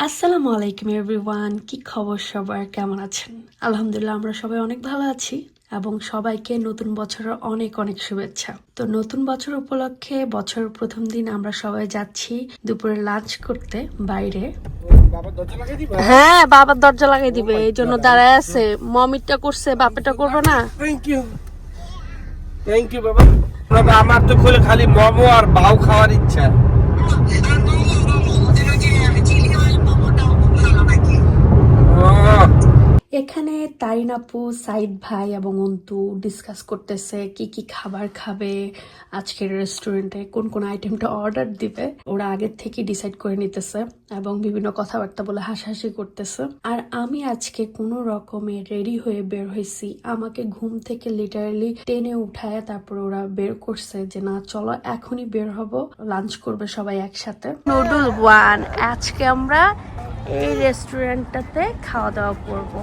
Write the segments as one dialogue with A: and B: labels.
A: আসসালামু আলাইকুম এভরিওয়ান, কি খবর সবার, কেমন আছেন? আলহামদুলিল্লাহ আমরা সবাই অনেক ভালো আছি এবং সবাইকে নতুন বছরের অনেক অনেক শুভেচ্ছা। তো নতুন বছর উপলক্ষে বছরের প্রথম দিন আমরা সবাই যাচ্ছি দুপুরে লাঞ্চ করতে বাইরে। হ্যাঁ, বাবার দরজা লাগাই দিবে, এই জন্য দাঁড়ায় আছে। মমিটা করছে, বাপেটা করবে না।
B: থ্যাংক ইউ বাবা। আমার তো খালি মোমো আর বাউ খাওয়ার ইচ্ছা।
A: এখানে তারিন আপু, সাইদ ভাই এবং অন্তু ডিসকাস করতেছে কি কি খাবার খাবে, আজকের রেস্টুরেন্টে কোন কোন আইটেমটা অর্ডার দিবে। ওরা আগের থেকে ডিসাইড করে নিতেছে এবং বিভিন্ন কথাবার্তা বলে হাসাহাসি করতেছে। আর আমি আজকে কোনো রকমে রেডি হয়ে বের হয়েছি। আমাকে ঘুম থেকে লিটারালি টেনে উঠায় তারপর ওরা বের করছে যে না চলো এখনই বের হব, লাঞ্চ করবে সবাই একসাথে। নুডল ওয়ান, আজকে আমরা এই রেস্টুরেন্টটাতে খাওয়া দাওয়া করবো।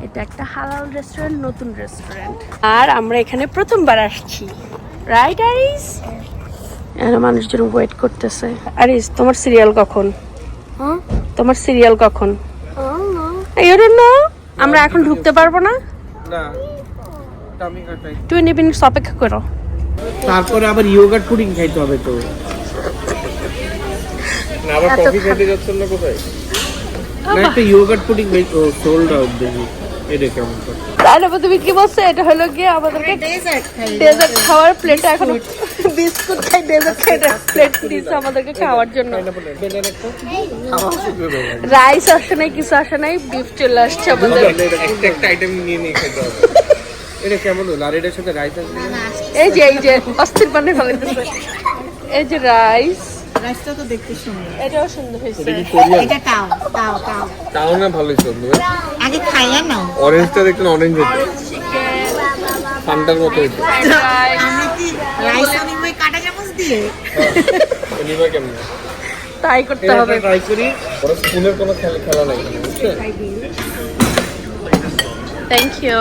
A: এটা একটা হালাল রেস্টুরেন্ট, নতুন রেস্টুরেন্ট, আর আমরা এখানে প্রথমবার আসছি। রাইট আরিস? এখানে মানুষজন ওয়েট করতেছে। আরিস, তোমার সিরিয়াল কখন? তোমার সিরিয়াল কখন? আমরা এখন ঢুকতে পারবো না, 20 মিনিট অপেক্ষা করো।
B: তারপরে আবার ইয়োগার্ট পুডিং খাইতে হবে তো। না আবার কফি খেতে যাচ্ছেন না কোথায়? না একটা ইয়োগার্ট পুডিং সোল্ড আউট দেখি। এটা কেমন করে?
A: তাহলে তুমি কি বলছো? এটা হলো গিয়ে আমাদেরকে ডেজার্ট খাওয়ার প্লেট, এখন বিস্কুট খাই, ডেজার্ট খাই, প্লেট দিয়েছে আমাদেরকে খাওয়ার জন্য। রাইস আসে নাই, কিছু আসে নাই, বিফ চলে আসছে আমাদের।
B: একটা আইটেম নিয়ে খেতে হবে। এটা কেমন হলো? আর এটার সাথে রাইস আছে?
A: এই যে অস্থির বানিয়ে ফেলাইতেছে। এই যে রাইস,
C: রাইসটা তো দেখতে সুন্দর।
A: এটাও সুন্দর হয়েছে।
C: এটা তাও
B: তাও না ভালোই সুন্দর।
C: আগে খাইয়া নাও।
B: অরেঞ্জটা দেখুন, অরেঞ্জ হচ্ছে
A: চিকেন,
B: ফান্টার মতো হচ্ছে।
C: আমি কি রাইস আনি ওই কাটা চামচ দিয়ে?
B: নিবা কেমন?
A: তাই করতে হবে।
B: ট্রাই করি। ওরা স্পুনের কোনো খেলা নাই, বুঝছেন?
A: Thank you.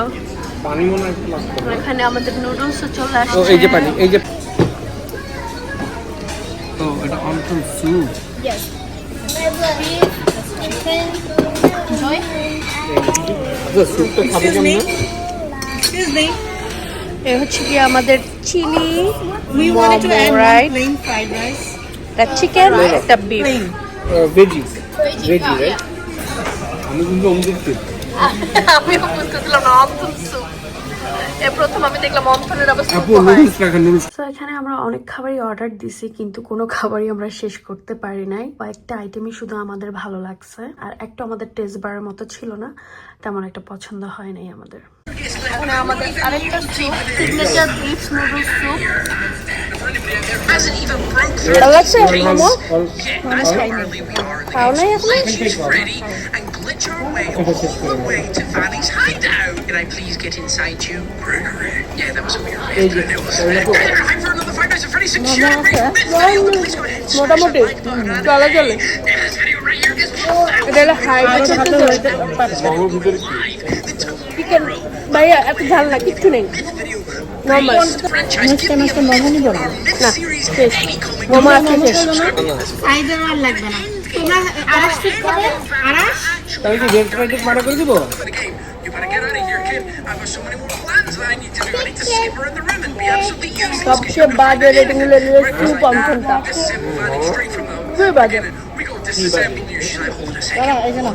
B: পানি মনে একটু লাগতো।
A: এখানে আমাদের নুডলসও চলে আসছে।
B: ও এই যে পানি, এই যে তো এটা অন্তন স্যুপ। স্যুপটা খাবে কেমন?
C: এক্সকিউজ মি,
A: এ হচ্ছে কি আমাদের chili
C: we wanted to add
A: right,
C: one plain fried rice.
A: একটা চিকেন, একটা বিফ।
C: Plain.
B: Veggie right? আমি কিন্তু অমৃত
A: আমি বুঝতে দিলাম না অন্থন স্যুপ। এ প্রথম আমি দেখলাম অন্থনের অবস্থা।
B: আপু নুডলস রাখেন, নুডলস।
A: তো এখানে আমরা অনেক খাবারই অর্ডার দিছি কিন্তু কোনো খাবারই আমরা শেষ করতে পারি নাই। কয়েকটা আইটেমই শুধু আমাদের ভালো লাগছে, আর একটা আমাদের টেস্ট বারের মতো ছিল না, তেমন একটা পছন্দ হয় নাই আমাদের। এখানে আমাদের আরেকটা soup, signature beef noodles soup. ভালো লাগছে? মোমো খাও নাই এখন?
D: Glitch our way all the way to Fanny's hideout. Can I please get inside you? Yeah, that was a weird way to do it. Time for another Five Nights at Freddy's security. This video, please go ahead.
A: মোটামুটি চলে চলে।
D: This video right here is
A: এটা হলো chicken. ভাইয়া এত ঝাল না, কিচ্ছু নেই, নর্মাল। না শেষ, মোমো আছে শেষ।
C: সাইজের আর লাগবে না। তোমরা আরাশ ঠিক খাবে? আরাশ?
B: তাহলে কি ভেজ ফ্রাইড রাইস মারা করে দিব?
D: You better get out of here, kid. I've got so many more plans that I need to do. I need to skip her in the room and be absolutely useless.
A: সবচেয়ে বাজে rating হলো soup অন্থনটা,
D: Disassemble Fanny straight from the
A: খুবই বাজে।
D: We go disassemble you. Should I hold a second? No.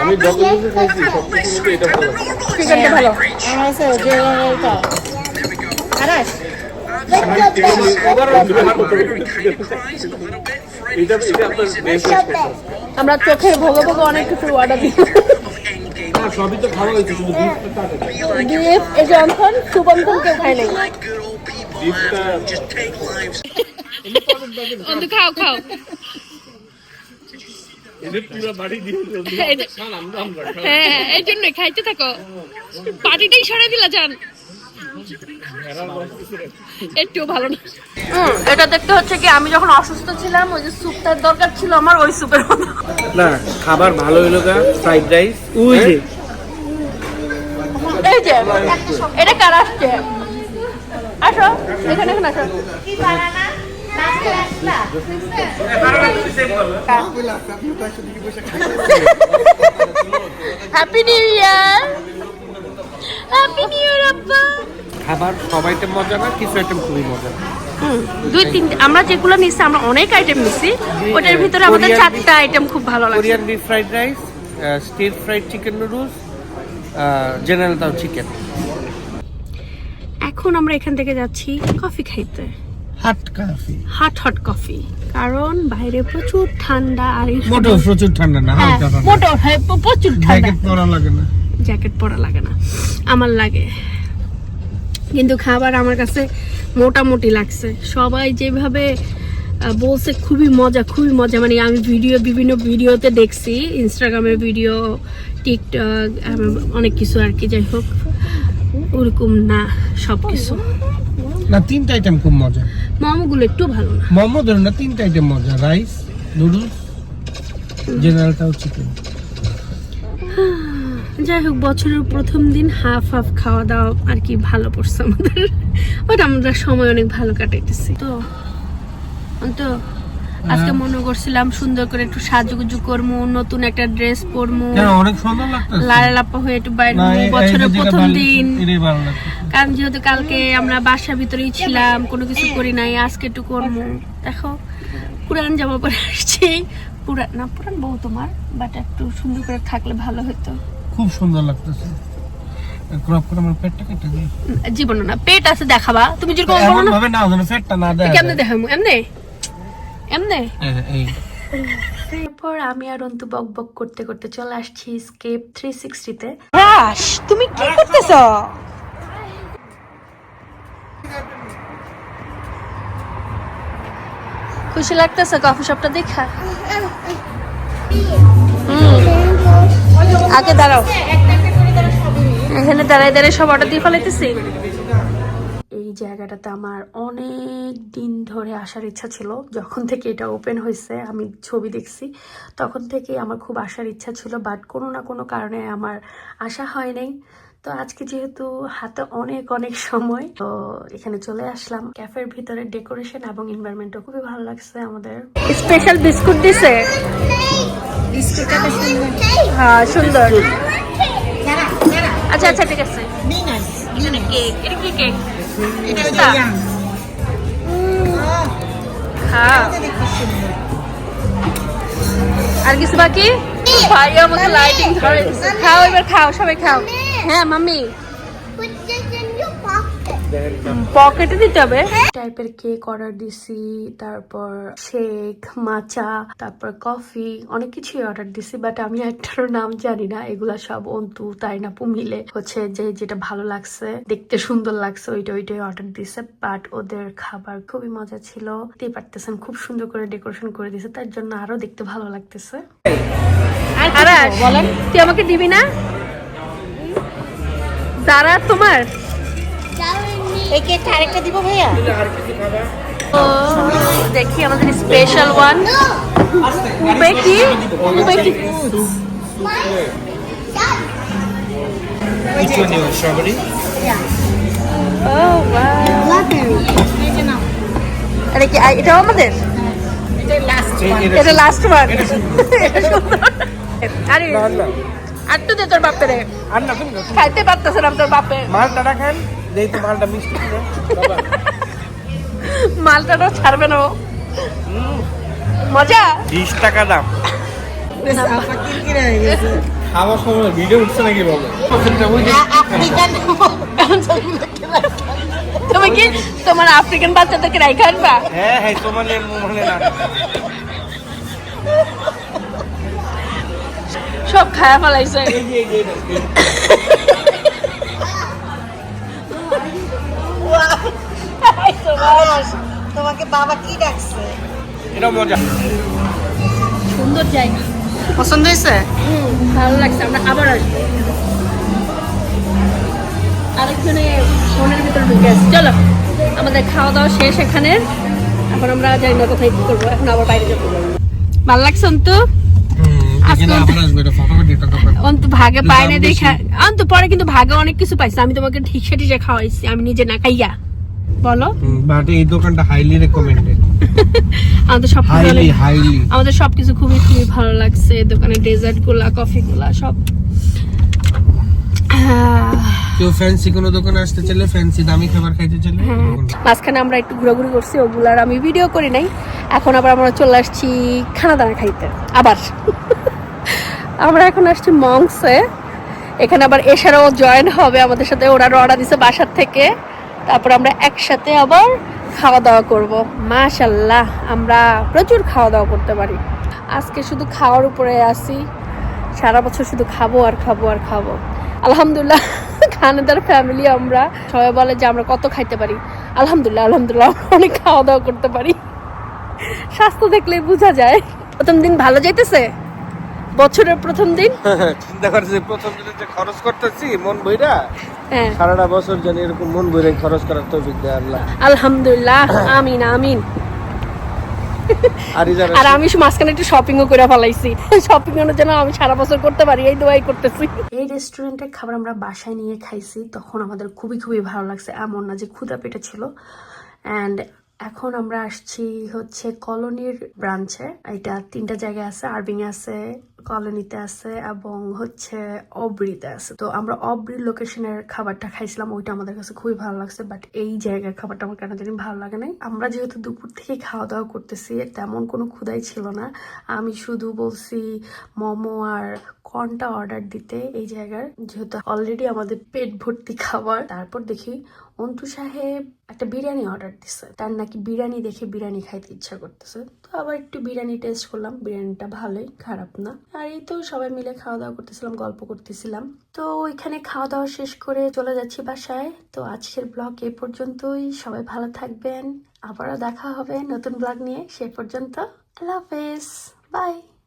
B: আমি যত কিছু খাইছি সব কিছু থেকে এটা ভালো।
A: চিকেনটা ভালো।
C: আরাশে যে এটা
D: There we go.
C: আরাশ।
B: এটা আপনার বেস্ট।
A: আমরা চোখের ভোগে ভোগে অনেক কিছু অর্ডার দিই।
B: সবই তো খাওয়া হয়েছে, শুধু বিফটা
A: বিফ, এই যে অন্থন, স্যুপ অন্থন কেউ খাই নাই। অন্তু খাও খাও। হ্যাঁ এই জন্যই খাইতে থাকো, পার্টিটাই সরাই দিলা যান। একটু ভালো না। এটা দেখতে হচ্ছে কি আমি যখন অসুস্থ ছিলাম ওই যে স্যুপটার দরকার ছিল আমার, ওই স্যুপের মতো।
B: না খাবার ভালো হলো গা, ফ্রাইড রাইস। ওই যে
A: এই যে এটা কার আসছে? আসো এখানে, এখানে আসো। Happy new year, happy new year আব্বা।
B: খাবার সব আইটেম মজা না, কিছু আইটেম খুবই মজা।
A: দুই তিন আমরা যেগুলো নিচ্ছি আমরা অনেক আইটেম নিচ্ছি, ওটার ভিতরে আমাদের 4টা আইটেম খুব ভালো লাগে।
B: Korean beef fried rice, stir fried chicken noodles, general তাও চিকেন।
A: এখন আমরা এখান থেকে যাচ্ছি কফি খাইতে,
B: হট কফি।
A: হট কফি, কারণ বাইরে প্রচুর ঠান্ডা। আর এই
B: মোটো প্রচুর ঠান্ডা না, হালকা ঠান্ডা।
A: মোটো হ্যাঁ প্রচুর ঠান্ডা,
B: জ্যাকেট পরা লাগে না,
A: জ্যাকেট পরা লাগে না, আমার লাগে। কিন্তু খাবার আমার কাছে মোটামুটি লাগছে। সবাই যেভাবে বলছে খুবই মজা, খুবই মজা। মানে আমি বিভিন্ন ভিডিওতে দেখছি, ইনস্টাগ্রামের ভিডিও, টিকটক, অনেক কিছু আর কি। যাই হোক ওরকম না সবকিছু
B: না। 3টা আইটেম খুব মজা।
A: মোমোগুলো একটু ভালো না।
B: মোমো ধরুন না, 3টা আইটেম মজা, রাইস, নুডলস, জেনারেল তাও চিকেন।
A: যাই হোক বছরের প্রথম দিন হাফ খাওয়া দাওয়া আর কি ভালো পড়ছে আমাদের, বাট আমরা সময় অনেক ভালো কাটাইতেছি। তো আজকে মনে করছিলাম সুন্দর করে একটু সাজুগুজু করবো, নতুন একটা ড্রেস পরবো,
B: অনেক সুন্দর লাগতেছে,
A: লালালাপ্পা হয়ে একটু বাইরে বছরের প্রথম দিন। কারণ যেহেতু কালকে আমরা বাসার ভিতরেই ছিলাম, কোনো কিছু করি নাই, আজকে একটু করবো। দেখো পুরান জামা পরে আসছি, পুরান বউ তোমার, বাট একটু সুন্দর করে থাকলে ভালো হতো।
B: খুব সুন্দর লাগতেছে। ক্রপ করে আমার পেটটা কেটে দিই।
A: জীবন না পেট আছে দেখাবা, তুমি যেরকম বলো
B: এমন
A: না
B: ভাবে না যেন পেটটা না দেখায়।
A: কেমনে দেখাবো? এমনে
B: এই
A: তারপর আমি আর অন্তু বক বক করতে করতে চলে আসছি স্কেপ 360-তে। তুমি কি করতেছ? খুশি লাগতেছে কফি শপটা দেখা? আগে দাঁড়াও, এখানে দাঁড়ায় দাঁড়ায় সব অর্ডার দিয়ে ফেলাইতেছি। এই জায়গাটাতে আমার অনেক দিন ধরে আসার ইচ্ছা ছিল। যখন থেকে এটা ওপেন হয়েছে, আমি ছবি দেখছি, তখন থেকে আমার খুব আসার ইচ্ছা ছিল, বাট কোনো না কোনো কারণে আমার আসা হয় নাই। তো আজকে যেহেতু হাতে অনেক সময়, তো এখানে চলে আসলাম। ক্যাফের ভিতরে ডেকোরেশন এবং এনভায়রনমেন্টও খুবই ভালো লাগছে আমাদের। স্পেশাল বিস্কুট দিছে, হ্যাঁ সুন্দর। আচ্ছা ঠিক আছে। এখানে কেক, এটা কি কেক? হ্যাঁ আর কিছু বাকি? ভাই আমাকে লাইটিং ধরে দিচ্ছে। খাও এবার, খাও সবাই খাও। হ্যাঁ মাম্মি পকেটে দিতে হবে। টাইপের কেক অর্ডার দিছি, তারপর শেক, মাচা, তারপর কফি, অনেক কিছুই অর্ডার দিছি, বাট আমি একটারও নাম জানি না। এগুলা সব অন্তু তাইনাপু মিলে হচ্ছে যেটা ভালো লাগছে, দেখতে সুন্দর লাগছে, ওইটাই অর্ডার দিছে। বাট ওদের খাবার খুবই মজা ছিল, দেখতে পারতেছেন খুব সুন্দর করে ডেকোরেশন করে দিছে, তার জন্য আরো দেখতে ভালো লাগতেছে। বলেন তুই আমাকে দিবি না? যারা তোমার
C: এই কেকটা আরেকটা দিব ভাইয়া।
A: দেখি আমাদের স্পেশাল ওয়ান উবে কি
B: স্ট্রবেরি।
A: আরে কি এটাও আমাদের? এটা লাস্ট ওয়ান। আরে আটটু দে তোর বাপেরে,
B: আর না তুমি
A: খাইতে পারতেছ না তোর বাপে।
B: মালটা খান, দেই তো মালটা মিষ্টি না বাবা।
A: মালটাও ছাড়বে না ও। মজা।
B: 20 টাকা দাম। খাওয়ার সময় ভিডিও উঠছে নাকি বলো?
A: তুমি কি তোমার আফ্রিকান বাচ্চাদেরকে রাইখা আনবা?
B: হ্যাঁ তোমার মনে না
A: সব খায়া ফেলাইছে।
C: তোমাকে বাবা কি ডাকছে?
B: এটা মজা।
A: সুন্দর জায়গা,
C: পছন্দ হয়েছে?
A: ভালো লাগছে। আমরা আবার আসবো। আরেকজনে ফোনের ভিতরে ঢুকে আছে। চলো আমাদের খাওয়া দাওয়া শেষ এখানে, এখন আমরা জানি না কোথায় কি করবো, এখন আবার বাইরে যাবো। ভালো লাগছে অন্তু? অন্তু ভাগে পায় না দেখা, অন্তু পরে কিন্তু ভাগে অনেক কিছু পাইছে। আমি তোমাকে ঠিক সেটি খাওয়াইছি, আমি নিজে না খাইয়া। বলো
B: বাট এই দোকানটা হাইলি রেকমেন্ডেড।
A: আমাদের সব আমাদের সবকিছু খুবই খুবই ভালো লাগছে, দোকানে ডেজার্ট গুলা, কফি গুলা সব।
B: কেউ ফ্যান্সি কোনো দোকানে আসতে চাইলে, ফ্যান্সি দামি খাবার খাইতে চাইলে,
A: মাঝখানে আমরা একটু ঘোরাঘুরি করছি, ওগুলার আমি ভিডিও করি নাই। এখন আবার আমরা চলে আসছি খানা দানা খাইতে আবার। আমরা এখন আসছি মংসে, এখানে আবার এশারাও জয়েন হবে আমাদের সাথে, ওরা রওনা দিছে বাসার থেকে। তারপর আমরা একসাথে আবার খাওয়া দাওয়া করব। মাশাআল্লাহ আমরা প্রচুর খাওয়া দাওয়া করতে পারি। আজকে শুধু খাওয়ার উপরে আসি, সারা বছর শুধু খাবো আর খাবো আর খাবো। আলহামদুলিল্লাহ খানেদার ফ্যামিলি আমরা, সবাই বলে যে আমরা কত খাইতে পারি। আলহামদুলিল্লাহ আলহামদুলিল্লাহ আমরা অনেক খাওয়া দাওয়া করতে পারি। স্বাস্থ্য দেখলে বোঝা যায়। প্রথম দিন ভালো যাইতেছে, বছরের প্রথম দিন।
B: চিন্তা করছি প্রথম দিনে যে খরচ করতেছি মন বইরা,
A: হ্যাঁ
B: সারাটা বছর জানি এরকম মন বইরা খরচ করার তৌফিক দেয় আল্লাহ।
A: আলহামদুলিল্লাহ আমিন আমিন। আর আমি মাঝখানে একটু শপিংও করে ফেলাইছি, শপিং এর জন্য আমি সারা বছর করতে পারি, এই দোয়াই করতেছি। এই রেস্টুরেন্টের খাবার আমরা বাসায় নিয়ে খাইছি, তখন আমাদের খুবই খুবই ভালো লাগছে, এমন না যে ক্ষুধা পেটে ছিল। অ্যান্ড এখন আমরা আসছি হচ্ছে কলোনির ব্রাঞ্চে। এটা 3টা জায়গায় আছে, আরবিং আছে, কলোনিতে আছে এবং হচ্ছে অব্রিতে আছে। তো আমরা অব্রির লোকেশনের খাবারটা খাইছিলাম, ওইটা আমাদের কাছে খুবই ভালো লাগছে। বাট এই জায়গার খাবারটা আমার কেন জানি ভালো লাগে নাই। আমরা যেহেতু দুপুর থেকে খাওয়া দাওয়া করতেছি, তেমন কোনো ক্ষুধাই ছিল না। আমি শুধু বলছি মোমো আর কর্নটা অর্ডার দিতে এই জায়গার, যেহেতু অলরেডি আমাদের পেট ভর্তি খাবার। তারপর দেখি অন্তু সাহেব একটা বিরিয়ানি অর্ডার দিছে, তার নাকি বিরিয়ানি দেখে বিরিয়ানি খাইতে ইচ্ছা করতেছে। তো আবার একটু বিরিয়ানি টেস্ট করলাম, বিরিয়ানিটা ভালোই, খারাপ না। আর এই তো সবাই মিলে খাওয়া দাওয়া করতেছিলাম, গল্প করতেছিলাম। তো ওইখানে খাওয়া দাওয়া শেষ করে চলে যাচ্ছি বাসায়। তো আজকের ব্লগ এই পর্যন্তই, সবাই ভালো থাকবেন, আবারও দেখা হবে নতুন ব্লগ নিয়ে। সে পর্যন্ত আল্লাহ হাফেজ, বাই।